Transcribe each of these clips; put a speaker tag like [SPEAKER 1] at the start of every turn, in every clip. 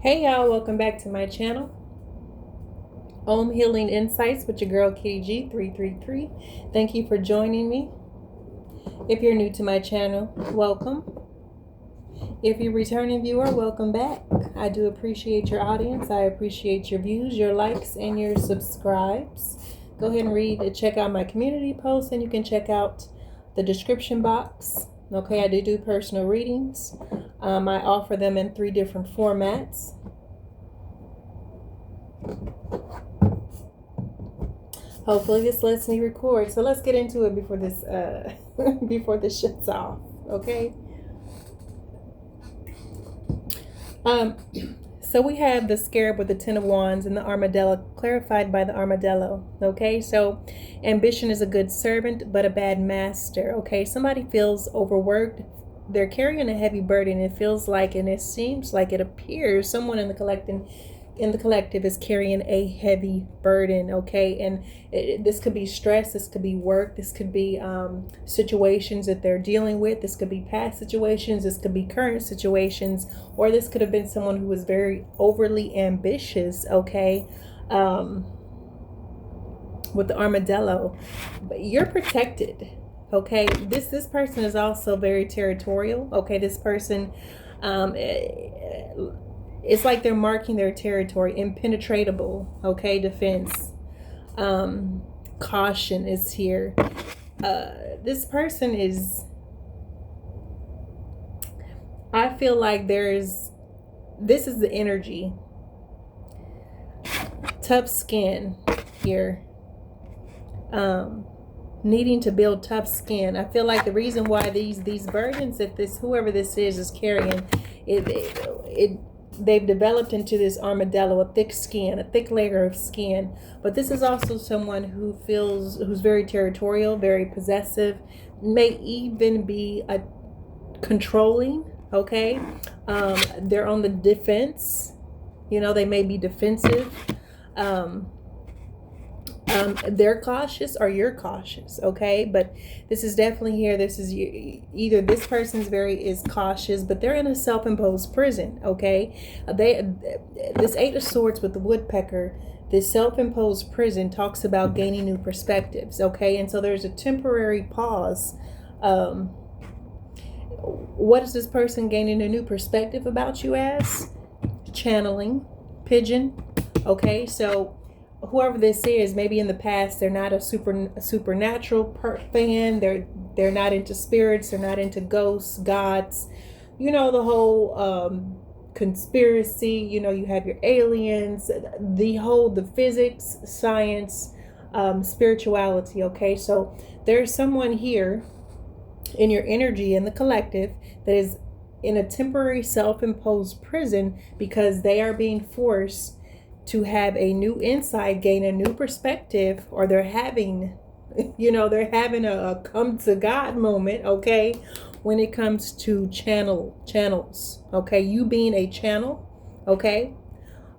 [SPEAKER 1] Hey y'all, welcome back to my channel. Om Healing Insights with your girl Kitty G333. Thank you for joining me. If you're new to my channel, welcome. If you're a returning viewer, welcome back. I do appreciate your audience. I appreciate your views, your likes, and your subscribes. Go ahead and check out my community posts, and you can check out the description box. Okay, I do personal readings. I offer them in 3 different formats. Hopefully this lets me record. So let's get into it before this before this shuts off. Okay. So we have the scarab with the 10 of wands and the armadillo clarified by the armadillo. Okay, so ambition is a good servant but a bad master. Okay, somebody feels overworked. They're carrying a heavy burden. It feels like, and it seems like, it appears someone in the collective is carrying a heavy burden. Okay, and this could be stress, this could be work, this could be situations that they're dealing with, this could be past situations, this could be current situations, or this could have been someone who was very overly ambitious. Okay, with the armadillo, but you're protected. Okay, this person is also very territorial. Okay, this person it's like they're marking their territory. Impenetrable. Okay, defense. Caution is here. This person is, I feel like this is the energy. Tough skin here. Needing to build tough skin. I feel like the reason why these burdens, if whoever this is carrying it, they've developed into this armadillo, a thick skin, a thick layer of skin. But this is also someone who's very territorial, very possessive, may even be a controlling. Okay, they're on the defense. You know, they may be defensive. They're cautious or you're cautious. Okay, but this is definitely here. This is either this person's is cautious, but they're in a self-imposed prison. Okay, this 8 of Swords with the woodpecker, this self-imposed prison talks about gaining new perspectives. Okay, and so there's a temporary pause. What is this person gaining a new perspective about, you ask? Channeling, pigeon. Okay, so whoever this is, maybe in the past they're not a supernatural fan. They're not into spirits. They're not into ghosts, gods. You know, the whole conspiracy. You know, you have your aliens. The physics, science, spirituality. Okay, so there's someone here in your energy in the collective that is in a temporary self-imposed prison because they are being forced to have a new insight, gain a new perspective, or they're having a come to God moment. Okay, when it comes to channels. Okay, you being a channel. Okay,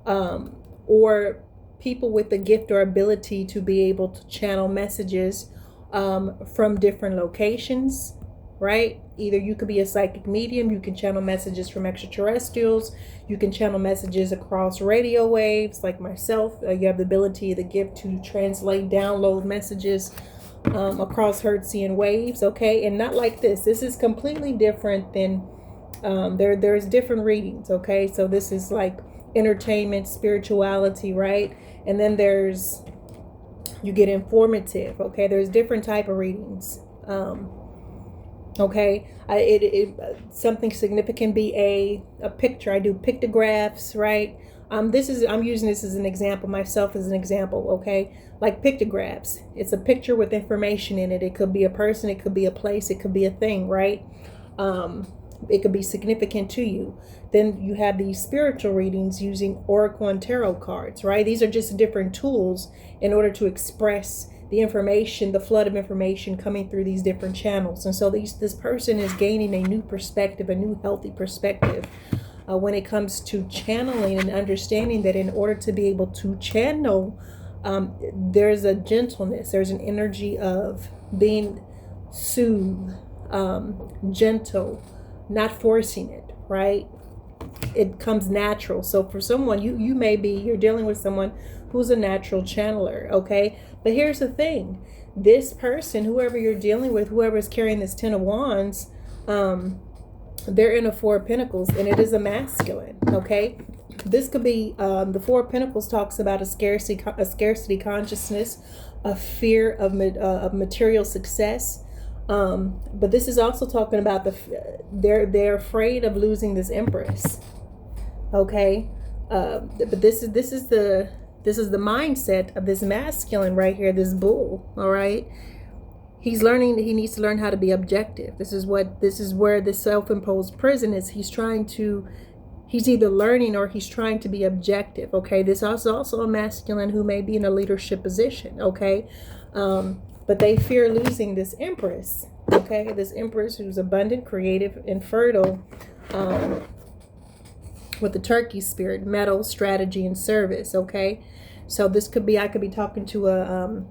[SPEAKER 1] or people with the gift or ability to be able to channel messages from different locations. Right? Either you could be a psychic medium, you can channel messages from extraterrestrials, you can channel messages across radio waves like myself. You have the ability, the gift to translate, download messages across Hertzian waves. Okay, and not like this. This is completely different than there's different readings. Okay, so this is like entertainment, spirituality, right? And then you get informative. Okay, there's different type of readings. Okay, something significant be a picture. I do pictographs, right? I'm using this as an example, myself as an example. Okay, like pictographs. It's a picture with information in it. It could be a person, it could be a place, it could be a thing, right? It could be significant to you. Then you have these spiritual readings using Oracle and Tarot cards, right? These are just different tools in order to express the information, the flood of information coming through these different channels. And so this person is gaining a new perspective, a new healthy perspective when it comes to channeling, and understanding that in order to be able to channel, there's a gentleness, there's an energy of being soothed, gentle, not forcing it, right? it comes natural. So for someone, you're dealing with someone who's a natural channeler, okay? But here's the thing. This person, whoever you're dealing with, whoever's carrying this 10 of Wands, they're in a Four of Pentacles, and it is a masculine, okay? This could be, the Four of Pentacles talks about a scarcity consciousness, a fear of material success. But this is also talking about they're afraid of losing this Empress, okay? But this is the mindset of this masculine right here, this bull, all right? He's learning that he needs to learn how to be objective. This is where the self-imposed prison is. He's either learning or he's trying to be objective, okay? This is also a masculine who may be in a leadership position, okay? But they fear losing this Empress, okay? This Empress who's abundant, creative, and fertile, with the Turkey spirit, metal, strategy, and service, okay? So this could be, I could be talking to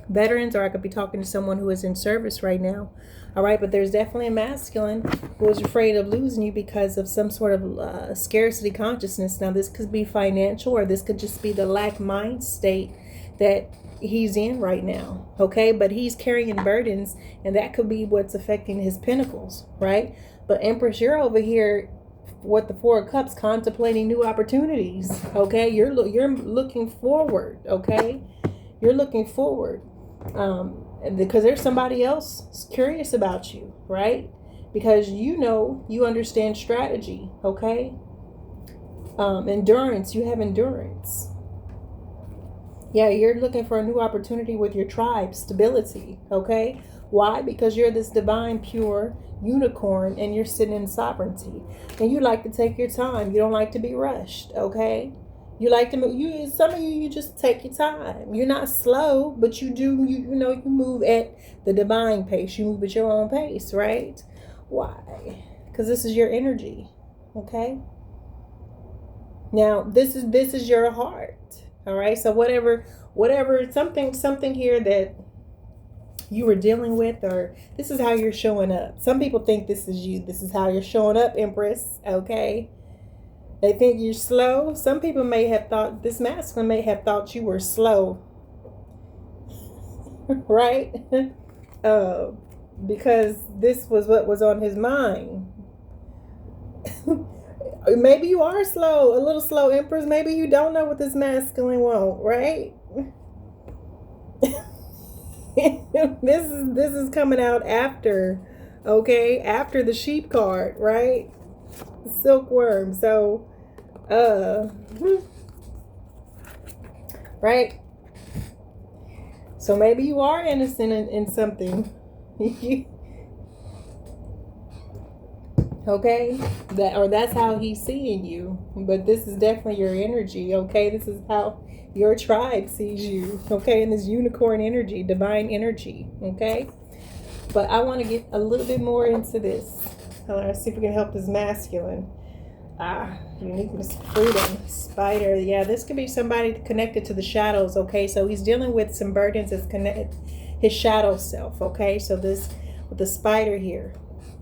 [SPEAKER 1] veterans, or I could be talking to someone who is in service right now. All right, but there's definitely a masculine who is afraid of losing you because of some sort of scarcity consciousness. Now, this could be financial, or this could just be the lack mind state that he's in right now, okay? But he's carrying burdens, and that could be what's affecting his pentacles, right? But Empress, you're over here with the Four of Cups, contemplating new opportunities, okay? You're looking forward, okay? You're looking forward. Because there's somebody else curious about you, right? Because you understand strategy, okay? Endurance, you have endurance. Yeah, you're looking for a new opportunity with your tribe, stability, okay? Why? Because you're this divine, pure unicorn, and you're sitting in sovereignty. And you like to take your time. You don't like to be rushed, okay? You like to move. Some of you just take your time. You're not slow, but you do. You move at the divine pace. You move at your own pace, right? Why? Because this is your energy. Okay. Now this is your heart. All right. So whatever something here that you were dealing with, or this is how you're showing up. Some people think this is you. This is how you're showing up, Empress. Okay. They think you're slow. Some people may have thought, this masculine may have thought you were slow. Right? Because this was what was on his mind. Maybe you are slow, a little slow, Empress. Maybe you don't know what this masculine wants, right? This is coming out after, okay? After the sheep card, right? Silkworm. So right? So maybe you are innocent in something. Okay? That's how he's seeing you. But this is definitely your energy, okay? This is how your tribe sees you, okay? In this unicorn energy, divine energy, okay? But I want to get a little bit more into this. Let's see if we can help this masculine. Uniqueness, freedom, spider. Yeah, this could be somebody connected to the shadows, okay? So he's dealing with some burdens that's connected, his shadow self, okay? So this, with the spider here,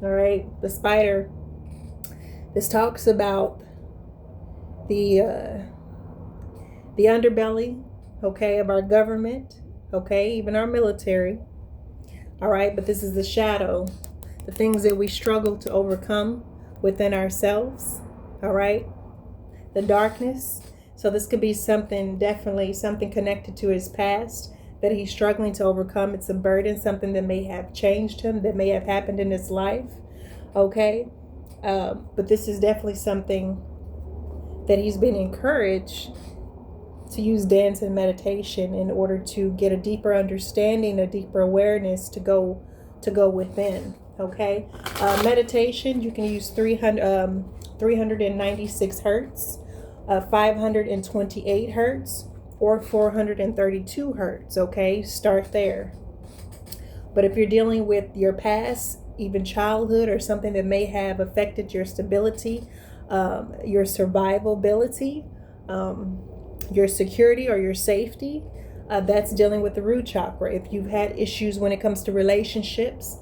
[SPEAKER 1] all right? The spider, this talks about the underbelly, okay, of our government, okay? Even our military, all right? But this is the shadow, the things that we struggle to overcome within ourselves, all right? The darkness. So this could be definitely something connected to his past that he's struggling to overcome. It's a burden, something that may have changed him, that may have happened in his life, okay? But this is definitely something that he's been encouraged to use dance and meditation in order to get a deeper understanding, a deeper awareness to go within, okay? Meditation, you can use 396 hertz, 528 hertz, or 432 hertz, okay? Start there. But if you're dealing with your past, even childhood, or something that may have affected your stability, your survivability, your security or your safety, that's dealing with the root chakra. If you've had issues when it comes to relationships,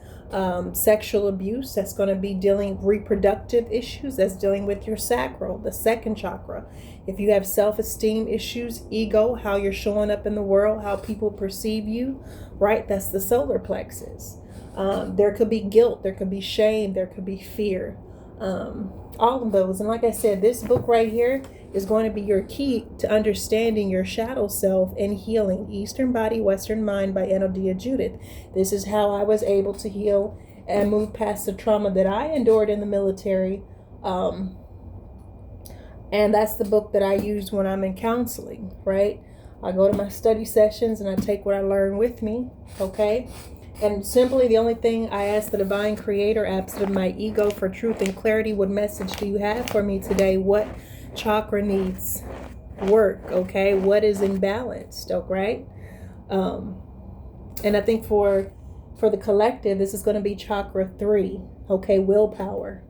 [SPEAKER 1] Sexual abuse, that's going to be dealing reproductive issues, that's dealing with your sacral, the second chakra. If you have self-esteem issues, ego, how you're showing up in the world, how people perceive you, right? That's the solar plexus. There could be guilt, there could be shame, there could be fear, all of those. And like I said, this book right here is going to be your key to understanding your shadow self and healing. Eastern Body, Western Mind by Enodia Judith. This is how I was able to heal and move past the trauma that I endured in the military. And that's the book that I use when I'm in counseling, right? I go to my study sessions and I take what I learn with me, okay? And simply the only thing I ask the Divine Creator, absent of my ego, for truth and clarity, what message do you have for me today? What chakra needs work, okay? What is imbalanced, okay? And I think for the collective, this is going to be chakra 3, okay? Willpower.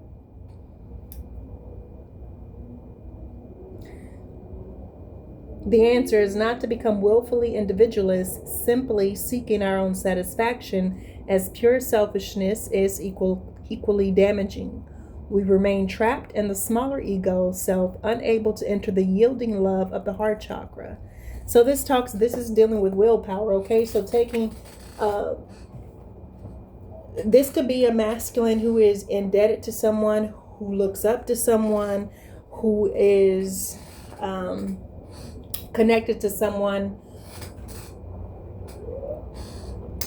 [SPEAKER 1] The answer is not to become willfully individualists, simply seeking our own satisfaction, as pure selfishness is equally damaging. We remain trapped in the smaller ego self, unable to enter the yielding love of the heart chakra. So this is dealing with willpower, okay? So taking, this could be a masculine who is indebted to someone, who looks up to someone, who is connected to someone.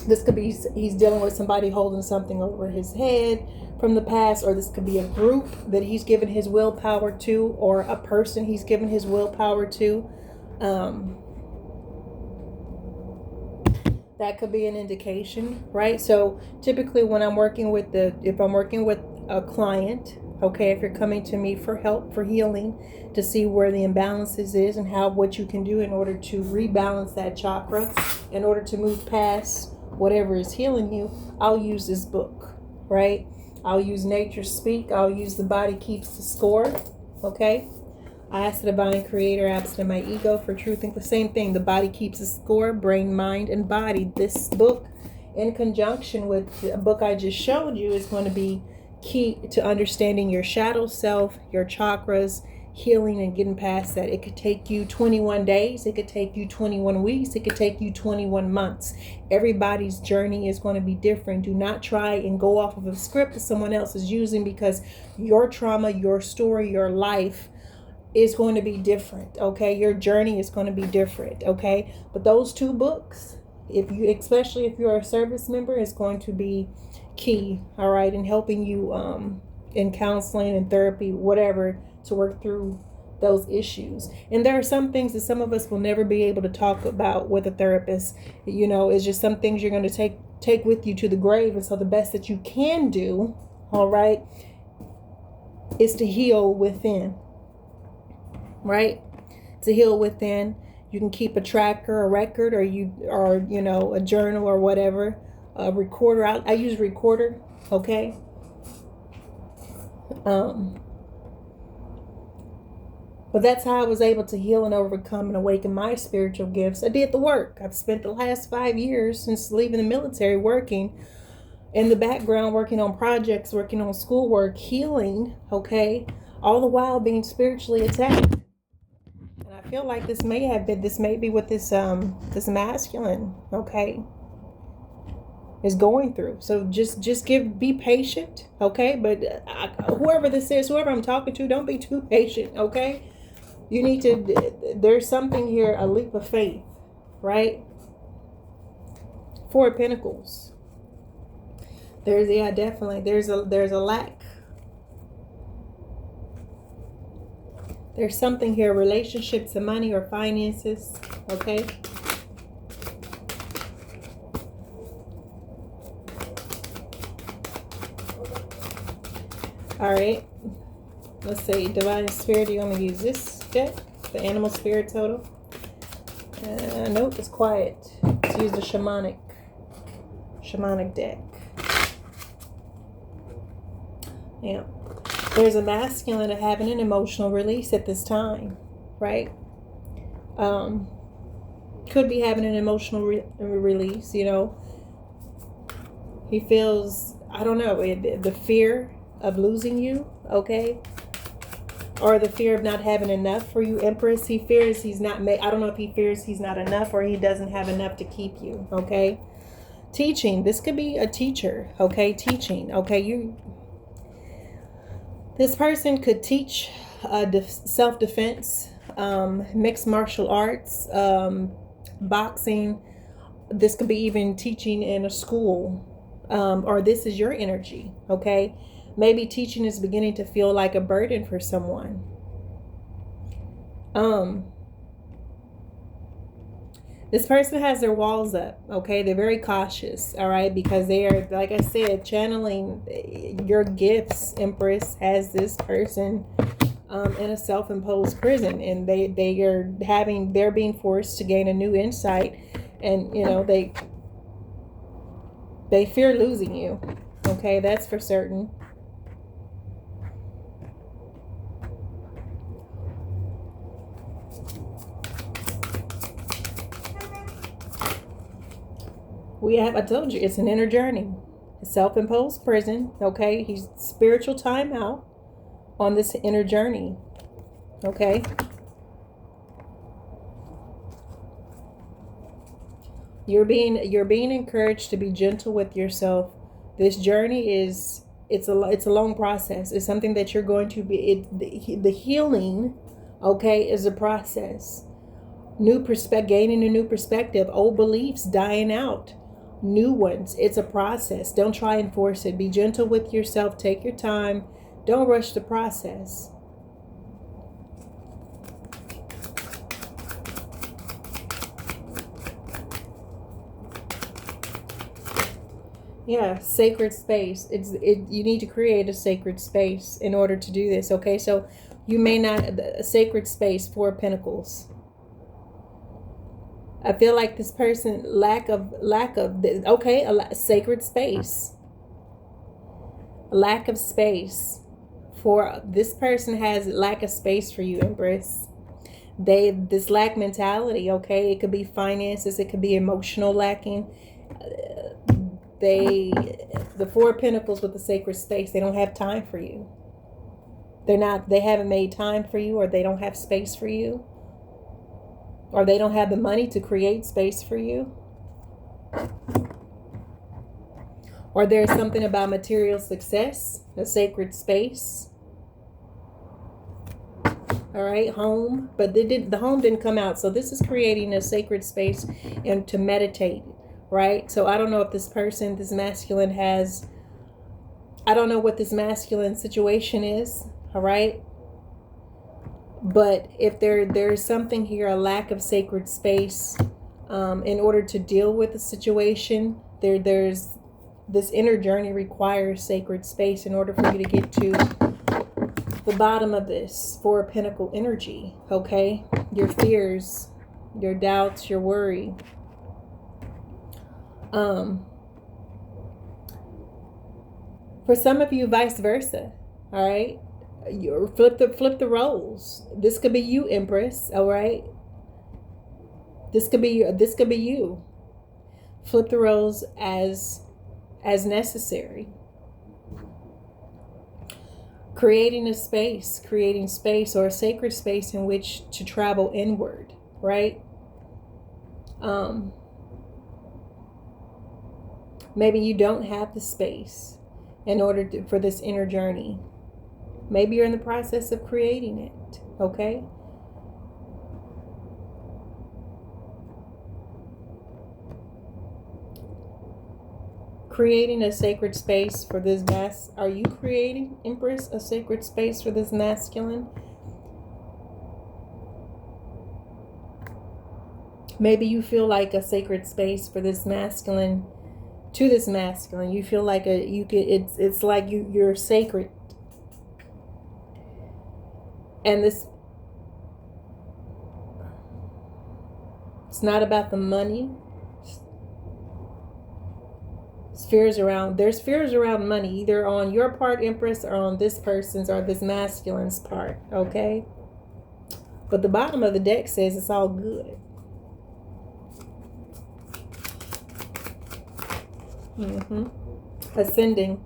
[SPEAKER 1] This could be he's dealing with somebody holding something over his head from the past, or this could be a group that he's given his willpower to, or a person he's given his willpower to. That could be an indication, right? So typically when I'm working with if I'm working with a client, okay, if you're coming to me for help, for healing, to see where the imbalances is and what you can do in order to rebalance that chakra, in order to move past whatever is healing you, I'll use this book, right? I'll use Nature Speak. I'll use The Body Keeps the Score, okay? I ask the Divine Creator, absent of my ego, for truth and the same thing. The Body Keeps the Score, brain, mind, and body. This book, in conjunction with the book I just showed you, is going to be key to understanding your shadow self, your chakras, healing and getting past that. It could take you 21 days. It could take you 21 weeks. It could take you 21 months. Everybody's journey is going to be different. Do not try and go off of a script that someone else is using, because your trauma, your story, your life is going to be different, okay? Your journey is going to be different, okay? But those two books, especially if you're a service member, is going to be key, all right, in helping you in counseling and therapy, whatever, to work through those issues. And there are some things that some of us will never be able to talk about with a therapist. You know, it's just some things you're going to take with you to the grave. And so the best that you can do, all right, is to heal within, right? To heal within. You can keep a tracker, a record, or a journal or whatever, a recorder. I use recorder, okay? But that's how I was able to heal and overcome and awaken my spiritual gifts. I did the work. I've spent the last 5 years since leaving the military working in the background, working on projects, working on schoolwork, healing, okay? All the while being spiritually attacked. And I feel like this may be what this masculine, okay, is going through. So just be patient, okay? But whoever this is, whoever I'm talking to, don't be too patient, okay? You need to, there's something here, a leap of faith, right? 4 of Pentacles. Definitely. There's a lack. There's something here, relationships and money or finances, okay? All right. Let's see. Divine Spirit, do you want me to use this deck? The Animal Spirit Total? Nope, it's quiet. Let's use the Shamanic deck. Yeah. There's a masculine of having an emotional release at this time, right? Could be having an emotional release, you know. He feels, I don't know, the fear of losing you, okay? Or the fear of not having enough for you, Empress. He fears he's not I don't know if he fears he's not enough or he doesn't have enough to keep you, okay? Teaching. This could be a teacher, okay? Teaching, okay? This person could teach self-defense, mixed martial arts, boxing. This could be even teaching in a school, or this is your energy, okay? Maybe teaching is beginning to feel like a burden for someone. This person has their walls up, okay? They're very cautious, all right? Because they are, like I said, channeling your gifts, Empress, has this person in a self-imposed prison. And they're being forced to gain a new insight. And, you know, they fear losing you, okay? That's for certain. I told you, it's an inner journey. A self-imposed prison, okay? He's spiritual timeout on this inner journey, okay? You're being encouraged to be gentle with yourself. This journey it's a long process. It's something that you're going to be, the healing, okay, is a process. Gaining a new perspective, old beliefs dying out. New ones. It's a process. Don't try and force it. Be gentle with yourself. Take your time. Don't rush the process. Yeah, sacred space. You need to create a sacred space in order to do this, okay? So you may not, a sacred space, 4 of Pentacles. I feel like this person lack of okay, a sacred space. A lack of space. For this person has lack of space for you, Empress. This lack mentality, okay? It could be finances, it could be emotional lacking. The 4 of Pentacles with the sacred space, they don't have time for you. They haven't made time for you, or they don't have space for you. Or they don't have the money to create space for you. Or there's something about material success, a sacred space. All right, home. But the home didn't come out. So this is creating a sacred space and to meditate, right? So I don't know if this person, this masculine has, I don't know what this masculine situation is, all right? But if there's something here, a lack of sacred space, in order to deal with the situation, there's this inner journey requires sacred space in order for you to get to the bottom of this 4 of Pentacle energy, okay? Your fears, your doubts, your worry. For some of you, vice versa, all right? You flip the roles. This could be you, Empress, all right? This could be you. Flip the roles as necessary. Creating space or a sacred space in which to travel inward, right? Maybe you don't have the space in order for this inner journey. Maybe you're in the process of creating it, okay? Creating a sacred space for this Are you creating, Empress, a sacred space for this masculine? Maybe you feel like a sacred space for this masculine, to this masculine. You feel like it's like you're sacred. And it's not about the money. There's fears around money, either on your part, Empress, or on this person's or this masculine's part, okay? But the bottom of the deck says it's all good. Ascending.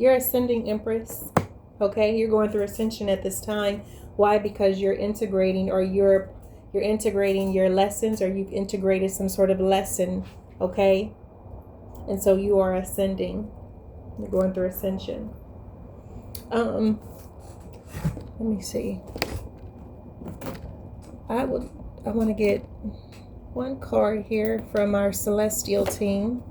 [SPEAKER 1] You're ascending Empress. Okay, you're going through ascension at this time. Why? Because you're integrating, or you're integrating your lessons, or you've integrated some sort of lesson. Okay, and so you are ascending. You're going through ascension. Let me see. I want to get one card here from our celestial team.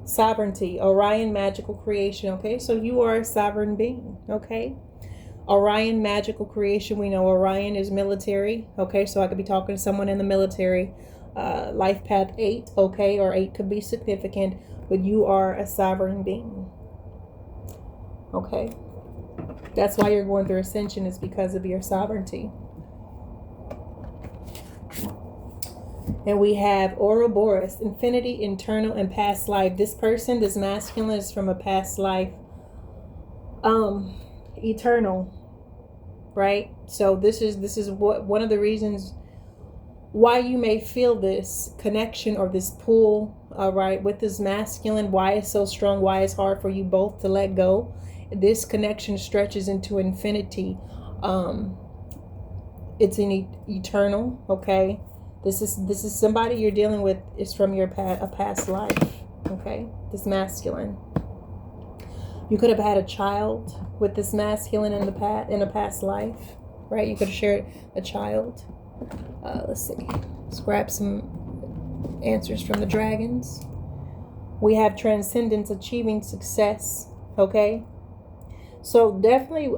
[SPEAKER 1] Sovereignty, Orion magical creation. Okay, so you are a sovereign being. Okay, Orion magical creation. We know Orion is military. Okay, so I could be talking to someone in the military. Life path 8. Okay, or 8 could be significant, but you are a sovereign being. Okay, that's why you're going through ascension, is because of your sovereignty. And we have Ouroboros, infinity, internal, and past life. This person, this masculine, is from a past life. Eternal, right? So this is what one of the reasons why you may feel this connection or this pull, right, with this masculine. Why it's so strong, why it's hard for you both to let go. This connection stretches into infinity. It's an eternal, okay? This is somebody you're dealing with, is from your past life, okay? This masculine. You could have had a child with this masculine in a past life, right? You could have shared a child. Let's see. Let's grab some answers from the dragons. We have transcendence, achieving success, okay? So definitely,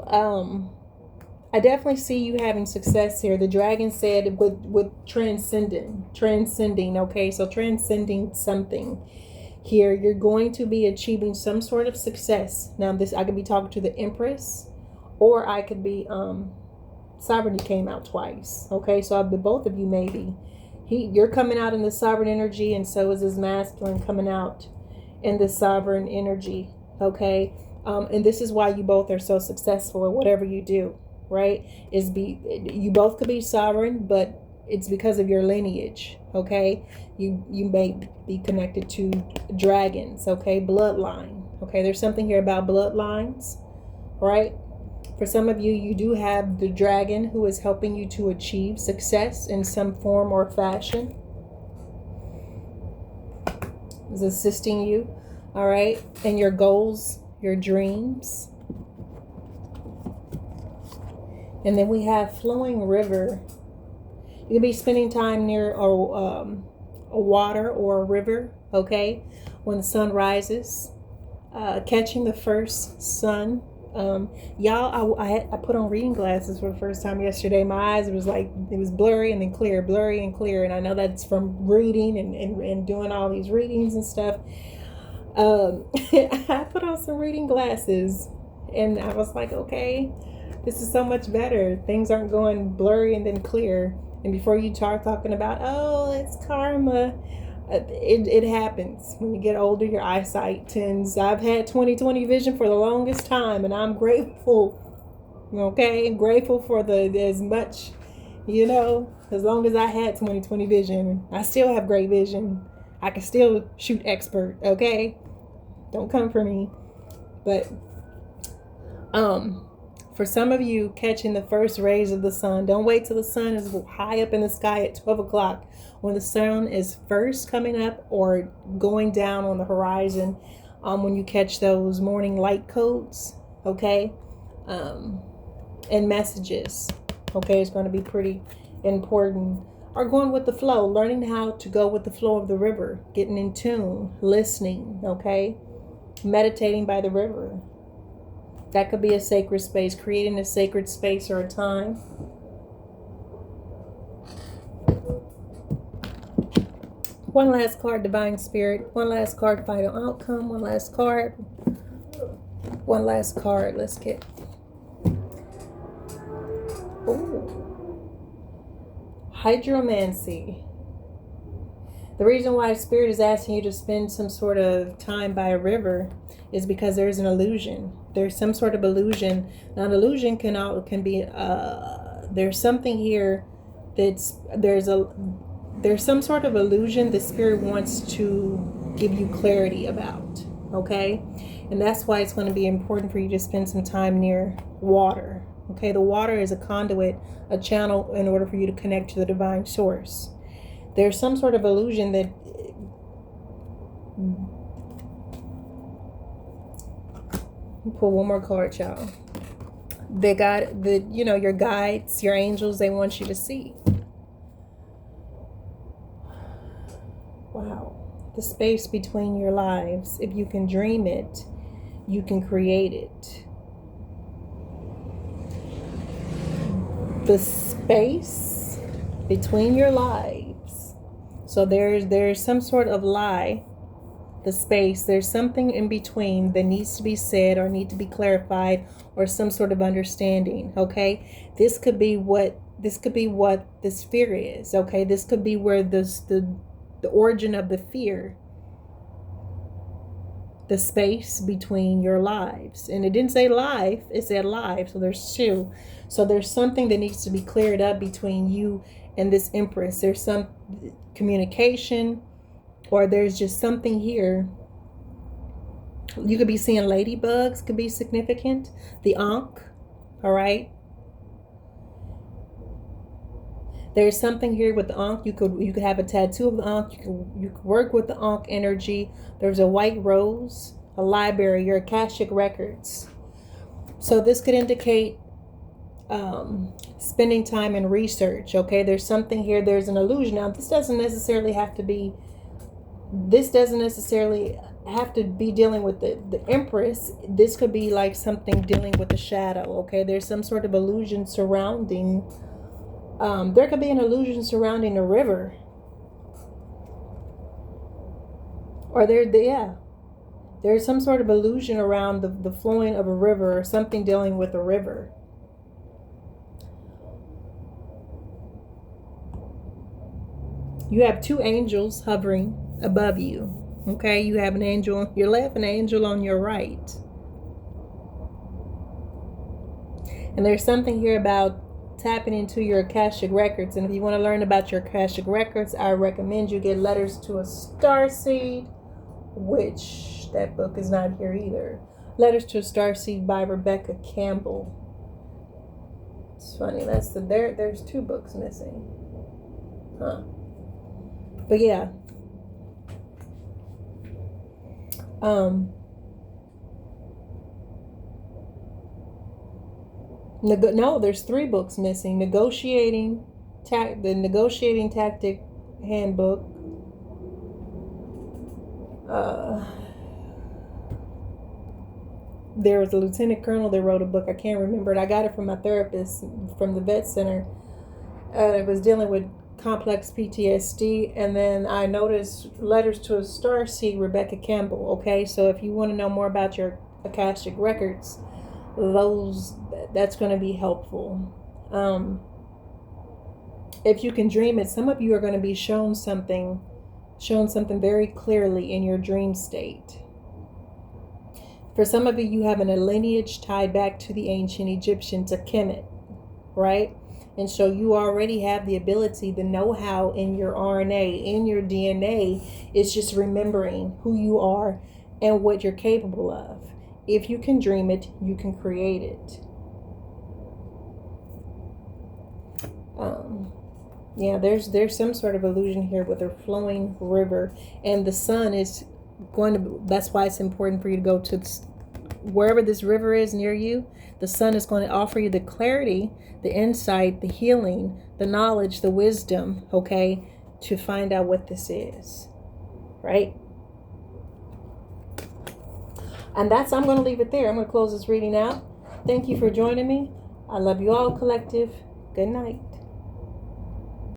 [SPEAKER 1] I definitely see you having success here. The dragon said with transcending, okay? So transcending something here. You're going to be achieving some sort of success. Now this, I could be talking to the Empress, or I could be, sovereignty came out twice. Okay, so both of you maybe. You're coming out in the sovereign energy, and so is his masculine coming out in the sovereign energy. Okay, and this is why you both are so successful at whatever you do. Right, you both could be sovereign, but it's because of your lineage. Okay, you may be connected to dragons. Okay, bloodline. Okay, there's something here about bloodlines, right? For some of you, you do have the dragon who is helping you to achieve success in some form or fashion. Is assisting you, all right, in your goals, your dreams. And then we have flowing river. You can be spending time near a water or a river, okay, when the sun rises, catching the first sun. Y'all, I put on reading glasses for the first time yesterday. My eyes, it was blurry and then clear, blurry and clear. And I know that's from reading and doing all these readings and stuff. I put on some reading glasses and I was like, okay, this is so much better. Things aren't going blurry and then clear. And before you start talking about, oh, it's karma, it happens. When you get older, your eyesight tends. I've had 20/20 vision for the longest time, and I'm grateful. Okay, I'm grateful for as much, as long as I had 20/20 vision. I still have great vision. I can still shoot expert. Okay, don't come for me. But for some of you, catching the first rays of the sun. Don't wait till the sun is high up in the sky at 12 o'clock. When the sun is first coming up or going down on the horizon, when you catch those morning light codes, okay, and messages, okay, it's going to be pretty important. Or going with the flow, learning how to go with the flow of the river, getting in tune, listening, okay, meditating by the river. That could be a sacred space, creating a sacred space or a time. One last card, Divine Spirit. One last card, Final Outcome. One last card. One last card. Let's get. Ooh. Hydromancy. The reason why Spirit is asking you to spend some sort of time by a river is because there's an illusion. There's some sort of illusion. Now, an illusion can be there's something here that's there's some sort of illusion the Spirit wants to give you clarity about. okay? And that's why it's going to be important for you to spend some time near water, okay? The water is a conduit, a channel in order for you to connect to the divine source. There's some sort of illusion that pull one more card, y'all. They got the, you know, your guides, your angels, they want you to see. Wow. The space between your lives. If you can dream it, you can create it. The space between your lives. So there's some sort of lie. The space, there's something in between that needs to be said or need to be clarified, or some sort of understanding, okay? This could be what this fear is, okay? This could be where the origin of the fear, the space between your lives. And it didn't say life, it said live, so there's two. So there's something that needs to be cleared up between you and this Empress. There's some communication, or there's just something here. You could be seeing ladybugs, could be significant. The Ankh, all right? There's something here with the Ankh. You could have a tattoo of the Ankh. You could work with the Ankh energy. There's a white rose, a library, your Akashic records. So this could indicate spending time in research, okay? There's something here. There's an illusion. Now, this doesn't necessarily have to be dealing with the Empress. This could be like something dealing with the shadow, okay? There's some sort of illusion surrounding, there could be an illusion surrounding a river. Or there's some sort of illusion around the flowing of a river, or something dealing with a river. You have two angels hovering above you. Okay, you have an angel on your left, an angel on your right. And there's something here about tapping into your Akashic records. And if you want to learn about your Akashic records, I recommend you get Letters to a Starseed, which that book is not here either. Letters to a Starseed by Rebecca Campbell. It's funny, there's two books missing. Huh. But yeah. No, there's three books missing. The Negotiating Tactic Handbook. There was a lieutenant colonel that wrote a book. I can't remember it. I got it from my therapist from the vet center. It was dealing with complex PTSD. And then I noticed Letters to a Starseed, Rebecca Campbell. Okay, so if you want to know more about your Akashic records, that's going to be helpful. If you can dream it, some of you are going to be shown something very clearly in your dream state. For some of you, you have a lineage tied back to the ancient Egyptian, to Kemet, right? And so you already have the ability, the know-how in your RNA, in your DNA. It's just remembering who you are and what you're capable of. If you can dream it, you can create it. Yeah, there's some sort of illusion here with a flowing river, and the sun is going to. That's why it's important for you to go to wherever this river is near you. The sun is going to offer you the clarity, the insight, the healing, the knowledge, the wisdom, okay, to find out what this is, right? And I'm going to leave it there. I'm going to close this reading out. Thank you for joining me. I love you all, collective. Good night.